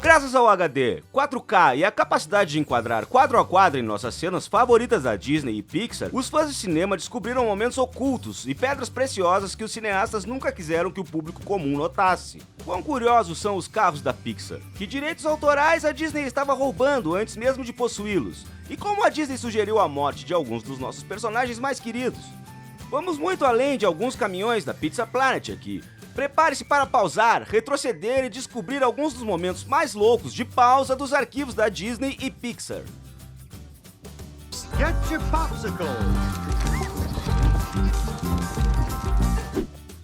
Graças ao HD, 4K e a capacidade de enquadrar quadro a quadro em nossas cenas favoritas da Disney e Pixar, os fãs de cinema descobriram momentos ocultos e pedras preciosas que os cineastas nunca quiseram que o público comum notasse. Quão curiosos são os carros da Pixar? Que direitos autorais a Disney estava roubando antes mesmo de possuí-los? E como a Disney sugeriu a morte de alguns dos nossos personagens mais queridos? Vamos muito além de alguns caminhões da Pizza Planet aqui. Prepare-se para pausar, retroceder e descobrir alguns dos momentos mais loucos de pausa dos arquivos da Disney e Pixar. Get your popsicle!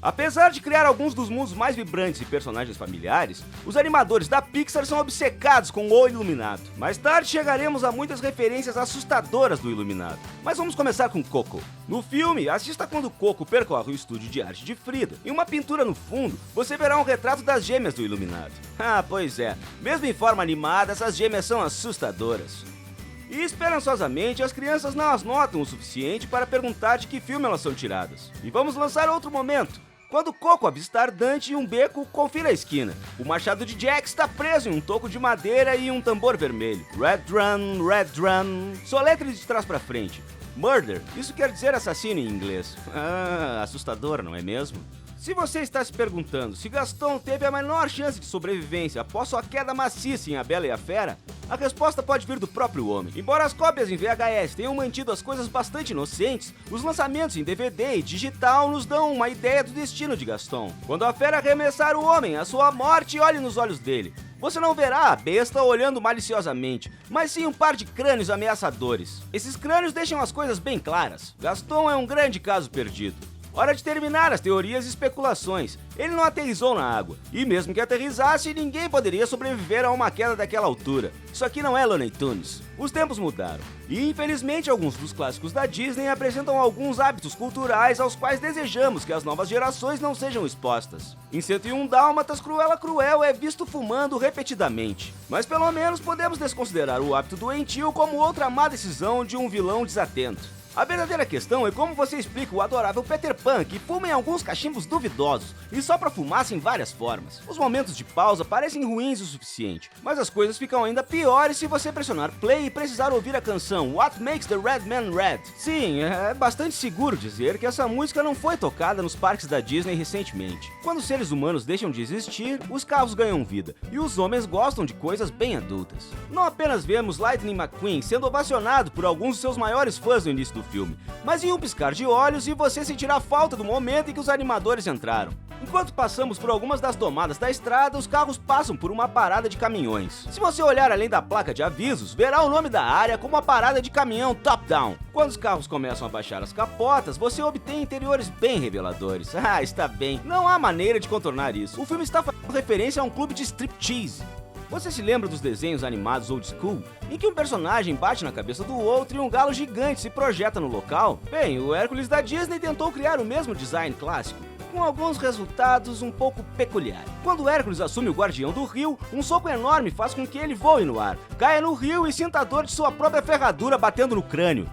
Apesar de criar alguns dos mundos mais vibrantes e personagens familiares, os animadores da Pixar são obcecados com o Iluminado. Mais tarde chegaremos a muitas referências assustadoras do Iluminado, mas vamos começar com Coco. No filme, assista quando Coco percorre o estúdio de arte de Frida. Em uma pintura no fundo, você verá um retrato das gêmeas do Iluminado. Ah, pois é, mesmo em forma animada, essas gêmeas são assustadoras. E esperançosamente, as crianças não as notam o suficiente para perguntar de que filme elas são tiradas. E vamos lançar outro momento. Quando Coco avistar Dante em um beco, confira a esquina. O machado de Jack está preso em um toco de madeira e um tambor vermelho. Red Drum. Soletre de trás para frente. Murder, isso quer dizer assassino em inglês. Ah, assustador, não é mesmo? Se você está se perguntando se Gaston teve a menor chance de sobrevivência após sua queda maciça em A Bela e a Fera, a resposta pode vir do próprio homem. Embora as cópias em VHS tenham mantido as coisas bastante inocentes, os lançamentos em DVD e digital nos dão uma ideia do destino de Gaston. Quando a fera arremessar o homem à sua morte, olhe nos olhos dele. Você não verá a besta olhando maliciosamente, mas sim um par de crânios ameaçadores. Esses crânios deixam as coisas bem claras. Gaston é um grande caso perdido. Hora de terminar as teorias e especulações. Ele não aterrissou na água, e mesmo que aterrissasse, ninguém poderia sobreviver a uma queda daquela altura. Isso aqui não é Looney Tunes. Os tempos mudaram, e infelizmente alguns dos clássicos da Disney apresentam alguns hábitos culturais aos quais desejamos que as novas gerações não sejam expostas. Em 101 Dálmatas, Cruella Cruel é visto fumando repetidamente, mas pelo menos podemos desconsiderar o hábito doentio como outra má decisão de um vilão desatento. A verdadeira questão é como você explica o adorável Peter Pan que fuma em alguns cachimbos duvidosos e sopra fumaça em várias formas. Os momentos de pausa parecem ruins o suficiente, mas as coisas ficam ainda piores se você pressionar play e precisar ouvir a canção What Makes the Red Man Red. Sim, é bastante seguro dizer que essa música não foi tocada nos parques da Disney recentemente. Quando os seres humanos deixam de existir, os carros ganham vida, e os homens gostam de coisas bem adultas. Não apenas vemos Lightning McQueen sendo ovacionado por alguns de seus maiores fãs no início do filme, mas em um piscar de olhos e você sentirá falta do momento em que os animadores entraram. Enquanto passamos por algumas das tomadas da estrada, os carros passam por uma parada de caminhões. Se você olhar além da placa de avisos, verá o nome da área como a parada de caminhão top-down. Quando os carros começam a baixar as capotas, você obtém interiores bem reveladores. Ah, está bem, não há maneira de contornar isso. O filme está fazendo referência a um clube de striptease. Você se lembra dos desenhos animados old school, em que um personagem bate na cabeça do outro e um galo gigante se projeta no local? Bem, o Hércules da Disney tentou criar o mesmo design clássico, com alguns resultados um pouco peculiares. Quando Hércules assume o guardião do rio, um soco enorme faz com que ele voe no ar, caia no rio e sinta a dor de sua própria ferradura batendo no crânio.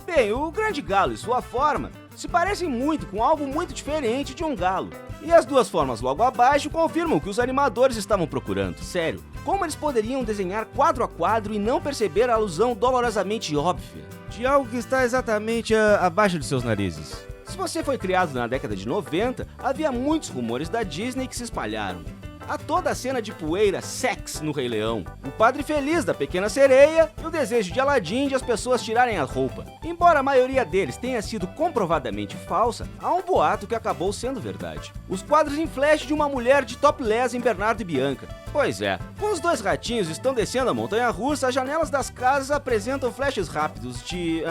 Bem, o grande galo e sua forma se parecem muito com algo muito diferente de um galo. E as duas formas logo abaixo confirmam o que os animadores estavam procurando. Sério, como eles poderiam desenhar quadro a quadro e não perceber a alusão dolorosamente óbvia de algo que está exatamente abaixo de seus narizes? Se você foi criado na década de 90, havia muitos rumores da Disney que se espalharam. Há toda a cena de poeira sex no Rei Leão, o padre feliz da Pequena Sereia e o desejo de Aladdin de as pessoas tirarem a roupa. Embora a maioria deles tenha sido comprovadamente falsa, há um boato que acabou sendo verdade. Os quadros em flash de uma mulher de topless em Bernardo e Bianca. Pois é, quando os dois ratinhos estão descendo a montanha-russa, as janelas das casas apresentam flashes rápidos de...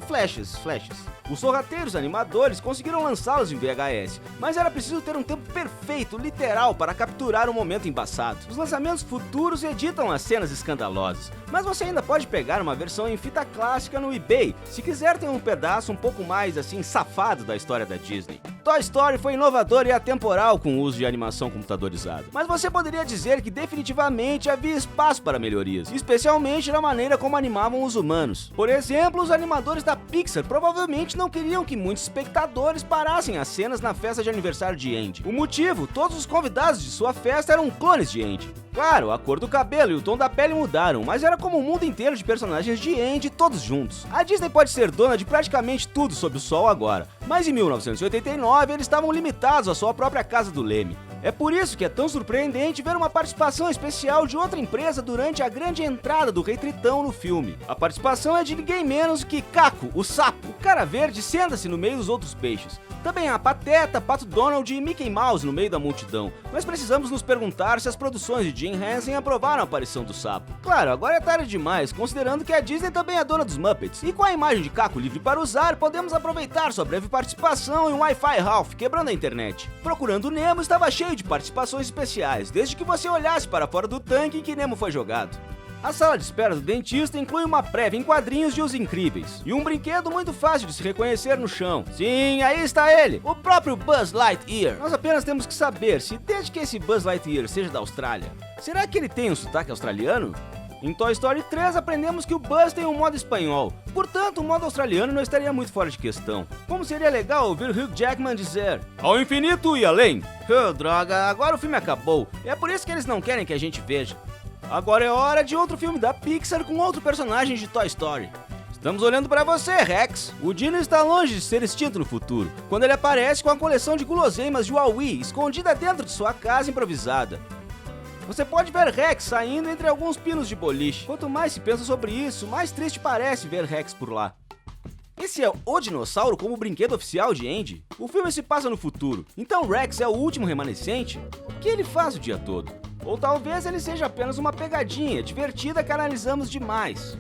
flashes. Os sorrateiros animadores conseguiram lançá-los em VHS, mas era preciso ter um tempo perfeito, literal, para capturar um momento embaçado. Os lançamentos futuros editam as cenas escandalosas, mas você ainda pode pegar uma versão em fita clássica no eBay, se quiser ter um pedaço um pouco mais, assim, safado da história da Disney. Toy Story foi inovador e atemporal com o uso de animação computadorizada, mas você poderia dizer que definitivamente havia espaço para melhorias, especialmente na maneira como animavam os humanos. Por exemplo, os animadores da Pixar provavelmente não queriam que muitos espectadores parassem as cenas na festa de aniversário de Andy. O motivo? Todos os convidados de sua festa eram clones de Andy. Claro, a cor do cabelo e o tom da pele mudaram, mas era como um mundo inteiro de personagens de Andy todos juntos. A Disney pode ser dona de praticamente tudo sob o sol agora, mas em 1989 eles estavam limitados à sua própria casa do Leme. É por isso que é tão surpreendente ver uma participação especial de outra empresa durante a grande entrada do Rei Tritão no filme. A participação é de ninguém menos que Caco, o sapo. O cara verde senta-se no meio dos outros peixes. Também há Pateta, Pato Donald e Mickey Mouse no meio da multidão. Mas precisamos nos perguntar se as produções de Jim Henson aprovaram a aparição do sapo. Claro, agora é tarde demais, considerando que a Disney também é dona dos Muppets. E com a imagem de Caco livre para usar, podemos aproveitar sua breve participação em Wi-Fi Ralph, quebrando a internet. Procurando Nemo estava cheio de participações especiais, desde que você olhasse para fora do tanque em que Nemo foi jogado. A sala de espera do dentista inclui uma prévia em quadrinhos de Os Incríveis e um brinquedo muito fácil de se reconhecer no chão. Sim, aí está ele, o próprio Buzz Lightyear. Nós apenas temos que saber se desde que esse Buzz Lightyear seja da Austrália, será que ele tem um sotaque australiano? Em Toy Story 3 aprendemos que o Buzz tem um modo espanhol, portanto o modo australiano não estaria muito fora de questão. Como seria legal ouvir Hugh Jackman dizer "Ao infinito e além"? Droga, agora o filme acabou, é por isso que eles não querem que a gente veja. Agora é hora de outro filme da Pixar com outro personagem de Toy Story. Estamos olhando para você, Rex. O Dino está longe de ser extinto no futuro, quando ele aparece com a coleção de guloseimas de Wall-E escondida dentro de sua casa improvisada. Você pode ver Rex saindo entre alguns pinos de boliche. Quanto mais se pensa sobre isso, mais triste parece ver Rex por lá. Esse é o dinossauro como brinquedo oficial de Andy? O filme se passa no futuro, então Rex é o último remanescente? O que ele faz o dia todo? Ou talvez ele seja apenas uma pegadinha divertida que analisamos demais.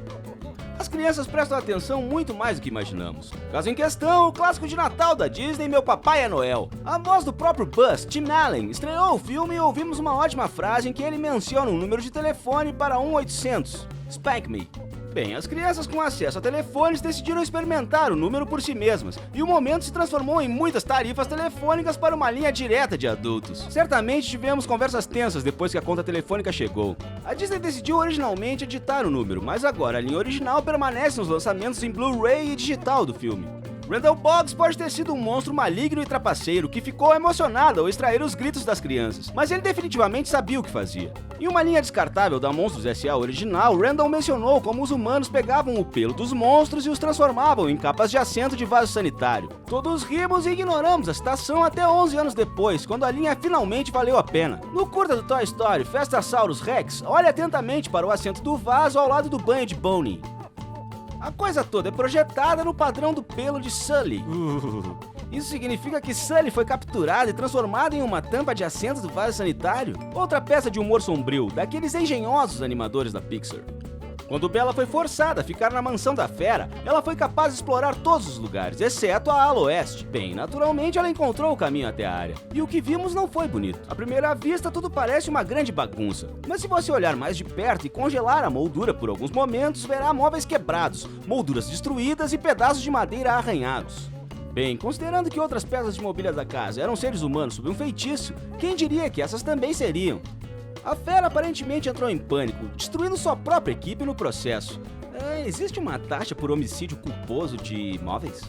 As crianças prestam atenção muito mais do que imaginamos. Caso em questão, o clássico de Natal da Disney, Meu Papai é Noel. A voz do próprio Buzz, Tim Allen, estreou o filme e ouvimos uma ótima frase em que ele menciona um número de telefone para 1-800, Spank Me. Bem, as crianças com acesso a telefones decidiram experimentar o número por si mesmas, e o momento se transformou em muitas tarifas telefônicas para uma linha direta de adultos. Certamente tivemos conversas tensas depois que a conta telefônica chegou. A Disney decidiu originalmente editar o número, mas agora a linha original permanece nos lançamentos em Blu-ray e digital do filme. Randall Boggs pode ter sido um monstro maligno e trapaceiro que ficou emocionado ao extrair os gritos das crianças, mas ele definitivamente sabia o que fazia. Em uma linha descartável da Monstros S.A. original, Randall mencionou como os humanos pegavam o pelo dos monstros e os transformavam em capas de assento de vaso sanitário. Todos rimos e ignoramos a citação até 11 anos depois, quando a linha finalmente valeu a pena. No curta do Toy Story Festasaurus Rex, olhe atentamente para o assento do vaso ao lado do banho de Bonnie. A coisa toda é projetada no padrão do pelo de Sully. Isso significa que Sully foi capturado e transformado em uma tampa de assento do vaso sanitário? Outra peça de humor sombrio, daqueles engenhosos animadores da Pixar. Quando Bela foi forçada a ficar na mansão da fera, ela foi capaz de explorar todos os lugares, exceto a ala oeste. Bem, naturalmente ela encontrou o caminho até a área. E o que vimos não foi bonito. À primeira vista, tudo parece uma grande bagunça. Mas se você olhar mais de perto e congelar a moldura por alguns momentos, verá móveis quebrados, molduras destruídas e pedaços de madeira arranhados. Bem, considerando que outras peças de mobília da casa eram seres humanos sob um feitiço, quem diria que essas também seriam? A fera aparentemente entrou em pânico, destruindo sua própria equipe no processo. Existe uma taxa por homicídio culposo de móveis?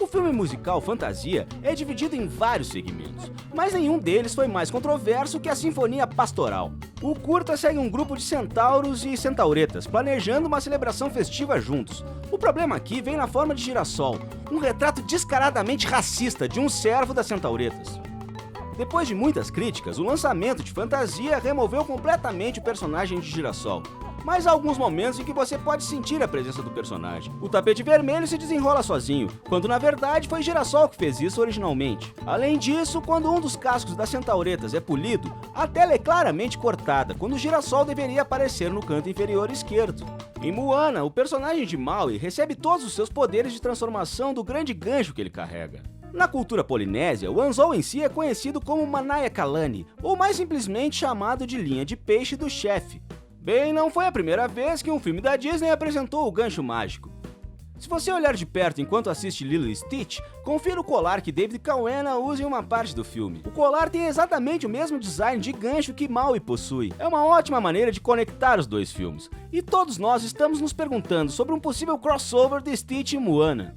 O filme musical Fantasia é dividido em vários segmentos, mas nenhum deles foi mais controverso que a Sinfonia Pastoral. O curta segue um grupo de centauros e centauretas planejando uma celebração festiva juntos. O problema aqui vem na forma de Girassol, um retrato descaradamente racista de um servo das centauretas. Depois de muitas críticas, o lançamento de Fantasia removeu completamente o personagem de Girassol. Mas há alguns momentos em que você pode sentir a presença do personagem. O tapete vermelho se desenrola sozinho, quando na verdade foi Girassol que fez isso originalmente. Além disso, quando um dos cascos das centauretas é polido, a tela é claramente cortada, quando o Girassol deveria aparecer no canto inferior esquerdo. Em Moana, o personagem de Maui recebe todos os seus poderes de transformação do grande gancho que ele carrega. Na cultura polinésia, o anzol em si é conhecido como Manaya Kalani, ou mais simplesmente chamado de linha de peixe do chefe. Bem, não foi a primeira vez que um filme da Disney apresentou o gancho mágico. Se você olhar de perto enquanto assiste Lilo e Stitch, confira o colar que David Caruana usa em uma parte do filme. O colar tem exatamente o mesmo design de gancho que Maui possui. É uma ótima maneira de conectar os dois filmes. E todos nós estamos nos perguntando sobre um possível crossover de Stitch e Moana.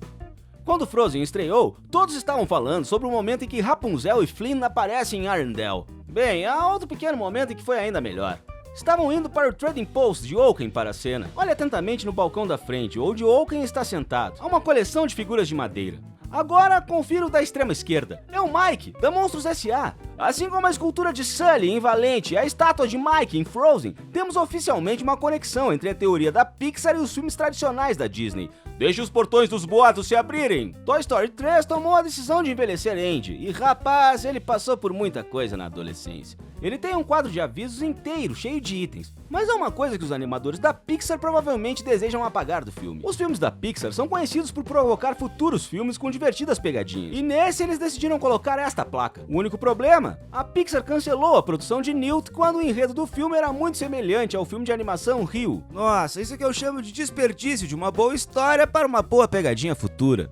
Quando Frozen estreou, todos estavam falando sobre o momento em que Rapunzel e Flynn aparecem em Arendelle. Bem, há outro pequeno momento em que foi ainda melhor. Estavam indo para o Trading Post de Oaken para a cena. Olhe atentamente no balcão da frente, onde Oaken está sentado. Há uma coleção de figuras de madeira. Agora, confira o da extrema esquerda. É o Mike, da Monstros S.A. Assim como a escultura de Sully em Valente e a estátua de Mike em Frozen, temos oficialmente uma conexão entre a teoria da Pixar e os filmes tradicionais da Disney. Deixe os portões dos boatos se abrirem! Toy Story 3 tomou a decisão de envelhecer Andy, e rapaz, ele passou por muita coisa na adolescência. Ele tem um quadro de avisos inteiro, cheio de itens. Mas há uma coisa que os animadores da Pixar provavelmente desejam apagar do filme. Os filmes da Pixar são conhecidos por provocar futuros filmes com divertidas pegadinhas. E nesse eles decidiram colocar esta placa. O único problema? A Pixar cancelou a produção de Newt quando o enredo do filme era muito semelhante ao filme de animação Rio. Nossa, isso é que eu chamo de desperdício de uma boa história para uma boa pegadinha futura.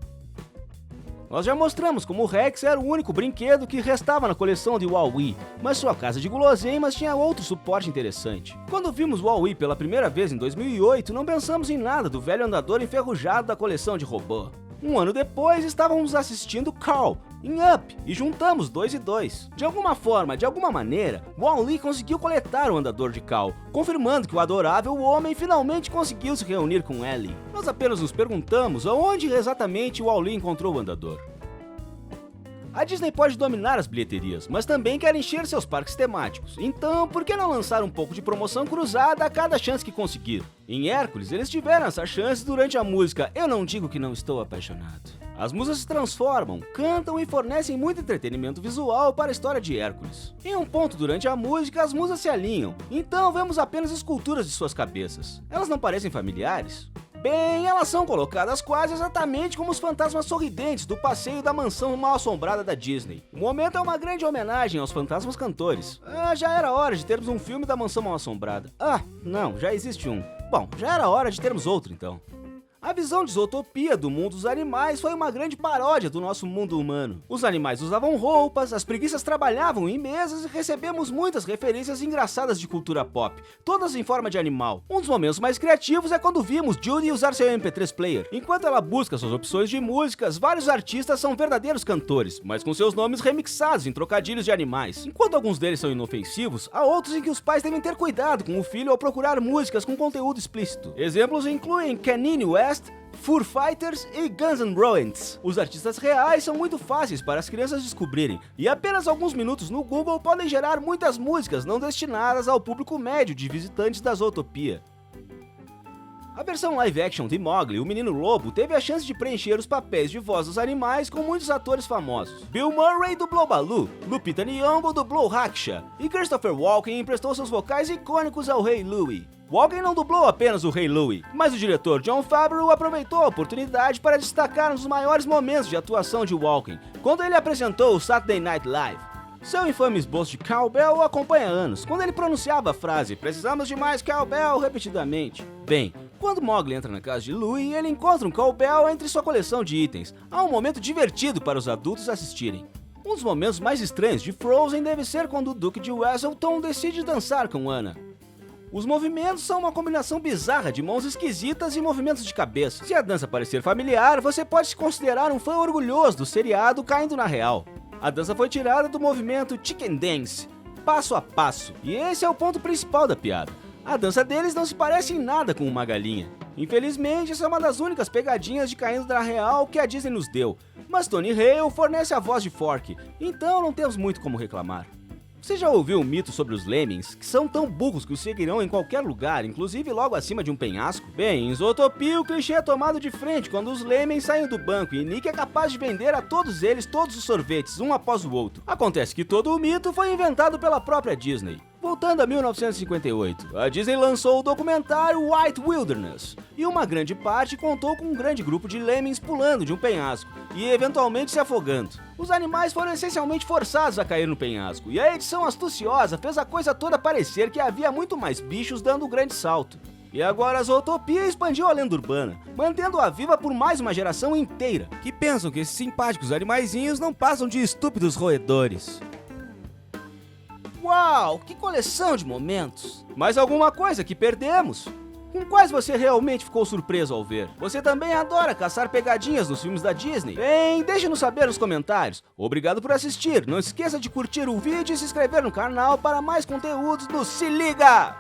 Nós já mostramos como o Rex era o único brinquedo que restava na coleção de Wall-E, mas sua casa de guloseimas tinha outro suporte interessante. Quando vimos Wall-E pela primeira vez em 2008, não pensamos em nada do velho andador enferrujado da coleção de robô. Um ano depois, estávamos assistindo Carl em Up e juntamos 2 e 2. De alguma forma, de alguma maneira, Wall-E conseguiu coletar o andador de Carl, confirmando que o adorável homem finalmente conseguiu se reunir com Ellie. Nós apenas nos perguntamos aonde exatamente Wall-E encontrou o andador. A Disney pode dominar as bilheterias, mas também quer encher seus parques temáticos. Então, por que não lançar um pouco de promoção cruzada a cada chance que conseguir? Em Hércules, eles tiveram essa chance durante a música Eu Não Digo Que Não Estou Apaixonado. As musas se transformam, cantam e fornecem muito entretenimento visual para a história de Hércules. Em um ponto durante a música, as musas se alinham, então vemos apenas esculturas de suas cabeças. Elas não parecem familiares? Bem, elas são colocadas quase exatamente como os fantasmas sorridentes do passeio da mansão mal-assombrada da Disney. O momento é uma grande homenagem aos fantasmas cantores. Já era hora de termos um filme da mansão mal-assombrada. Não, já existe um. Bom, já era hora de termos outro então. A visão de Zootopia do mundo dos animais foi uma grande paródia do nosso mundo humano. Os animais usavam roupas, as preguiças trabalhavam em mesas e recebemos muitas referências engraçadas de cultura pop, todas em forma de animal. Um dos momentos mais criativos é quando vimos Judy usar seu MP3 player. Enquanto ela busca suas opções de músicas, vários artistas são verdadeiros cantores, mas com seus nomes remixados em trocadilhos de animais. Enquanto alguns deles são inofensivos, há outros em que os pais devem ter cuidado com o filho ao procurar músicas com conteúdo explícito. Exemplos incluem Kanye West, Foo Fighters e Guns N' Roses. Os artistas reais são muito fáceis para as crianças descobrirem, e apenas alguns minutos no Google podem gerar muitas músicas não destinadas ao público médio de visitantes da Zootopia. A versão live action de Mowgli, o Menino Lobo, teve a chance de preencher os papéis de voz dos animais com muitos atores famosos. Bill Murray dublou Baloo, Lupita Nyong'o dublou Raksha, e Christopher Walken emprestou seus vocais icônicos ao Rei Louie. Walken não dublou apenas o Rei Louie, mas o diretor Jon Favreau aproveitou a oportunidade para destacar um dos maiores momentos de atuação de Walken, quando ele apresentou o Saturday Night Live. Seu infame esboço de cowbell o acompanha há anos, quando ele pronunciava a frase "precisamos de mais cowbell" repetidamente. Bem, quando Mowgli entra na casa de Louie, ele encontra um cowbell entre sua coleção de itens. Há um momento divertido para os adultos assistirem. Um dos momentos mais estranhos de Frozen deve ser quando o Duque de Weselton decide dançar com Anna. Os movimentos são uma combinação bizarra de mãos esquisitas e movimentos de cabeça. Se a dança parecer familiar, você pode se considerar um fã orgulhoso do seriado caindo na real. A dança foi tirada do movimento Chicken Dance, passo a passo, e esse é o ponto principal da piada. A dança deles não se parece em nada com uma galinha. Infelizmente, essa é uma das únicas pegadinhas de caindo na real que a Disney nos deu, mas Tony Hale fornece a voz de Fork, então não temos muito como reclamar. Você já ouviu o mito sobre os lemmings, que são tão burros que os seguirão em qualquer lugar, inclusive logo acima de um penhasco? Bem, em Zootopia o clichê é tomado de frente quando os lemmings saem do banco e Nick é capaz de vender a todos eles todos os sorvetes, um após o outro. Acontece que todo o mito foi inventado pela própria Disney. Voltando a 1958, a Disney lançou o documentário White Wilderness, e uma grande parte contou com um grande grupo de lemmings pulando de um penhasco e eventualmente se afogando. Os animais foram essencialmente forçados a cair no penhasco, e a edição astuciosa fez a coisa toda parecer que havia muito mais bichos dando um grande salto. E agora a Zootopia expandiu a lenda urbana, mantendo-a viva por mais uma geração inteira, que pensam que esses simpáticos animaizinhos não passam de estúpidos roedores. Uau, que coleção de momentos! Mais alguma coisa que perdemos? Com quais você realmente ficou surpreso ao ver? Você também adora caçar pegadinhas nos filmes da Disney? Bem, deixe-nos saber nos comentários. Obrigado por assistir, não esqueça de curtir o vídeo e se inscrever no canal para mais conteúdos do Se Liga!